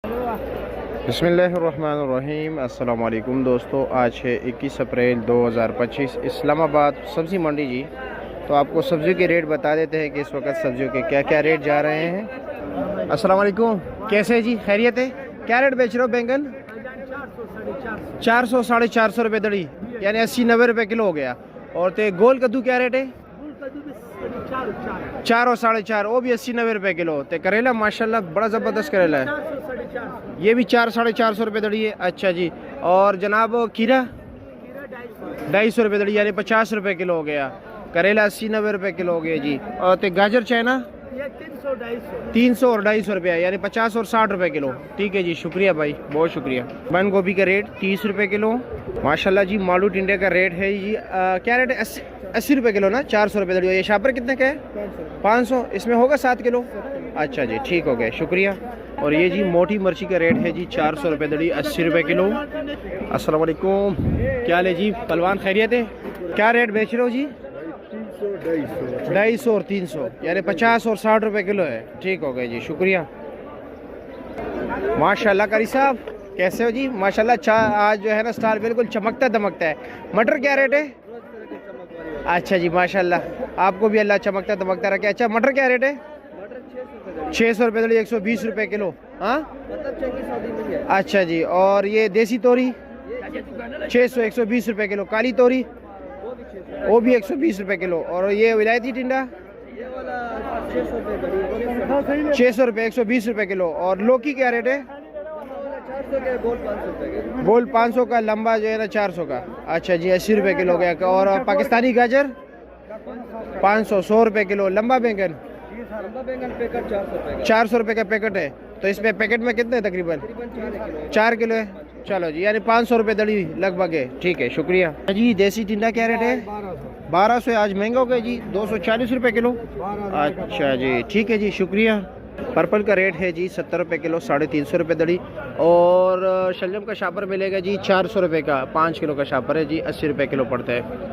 बिस्मिल्लाहिर्रहमानिर्रहीम। अस्सलाम वालेकुम दोस्तों, आज है 21 अप्रैल 2025, इस्लामाबाद सब्ज़ी मंडी जी। तो आपको सब्ज़ियों के रेट बता देते हैं कि इस वक्त सब्ज़ियों के क्या क्या रेट जा रहे हैं। अस्सलाम वालेकुम, कैसे है जी, खैरियत है? क्या रेट बेच रहे हो बैंगन? 400 साढ़े 400 रुपये दड़ी, यानी 80-90 रुपये किलो हो गया। और तो गोल कद्दू क्या रेट है? 4 और 4.5, वो भी 80-90 रुपये किलो। तो करेला माशाल्लाह बड़ा ज़बरदस्त करेला है, ये भी 400-450 रुपये दड़ी है। अच्छा जी। और जनाब खीरा 250 रुपये दड़ी, यानी 50 रुपये किलो हो गया। करेला 80-90 रुपये किलो हो गया जी। और तो गाजर चाइना 300 और 250 रुपया, यानी 50 और 60 रुपये किलो। ठीक है जी, शुक्रिया भाई, बहुत शुक्रिया। बंद गोभी का रेट 30 रुपये किलो माशाल्लाह जी। मालू टिंडे का रेट है जी क्या रेट है? 80 रुपये किलो ना, 400 रुपये दड़ी। ये शापर कितने का है? 500। इसमें होगा 7 किलो। अच्छा जी, ठीक हो गया, शुक्रिया। और ये जी मोटी मिर्ची का रेट है जी 400 रुपये दड़ी, 80 रुपये किलो। अस्सलाम वालेकुम, क्या हाल है जी? पहलवान खैरियत है? क्या रेट बेच रहे हो जी? 250 और 300, यानी 50 और 60 रुपये किलो है। ठीक हो गया जी, शुक्रिया। माशाल्लाह कारी साहब, कैसे हो जी? माशाल्लाह आज जो है ना स्टार बिल्कुल चमकता दमकता है। मटर क्या रेट है? अच्छा जी, माशाल्लाह आपको भी अल्लाह चमकता दमकता रखे। अच्छा, मटर क्या रेट है? 600 रुपये दड़ी, 120 रुपये किलो। हाँ, अच्छा जी। और ये देसी तोरी 600, 120 रुपये किलो। काली तोरी वो भी 120 रुपये किलो। और ये विलायती टिंडा 600 रुपये, 120 रुपये किलो। और लौकी क्या रेट है? गोल 500 का, लंबा जो है ना 400 का। अच्छा जी, 80 रुपये किलो गया। और पाकिस्तानी गाजर 500, 100 रुपये किलो। लंबा बैंगन 400 रुपये का पैकेट है। तो इसमें पैकेट में कितने तकरीबन 4 किलो है। चलो जी, यानी 500 रुपये दड़ी लगभग है। ठीक है, शुक्रिया जी। देसी टिंडा क्या रेट है? 1200। आज महंगा हो गया जी, 240 रुपये किलो। अच्छा जी, ठीक है जी, शुक्रिया। पर्पल का रेट है जी 70 रुपये किलो, 350 रुपये दड़ी। और शलजम का शापर मिलेगा जी 400 रुपये का, 5 किलो का शापर है जी, 80 रुपये किलो पड़ता है।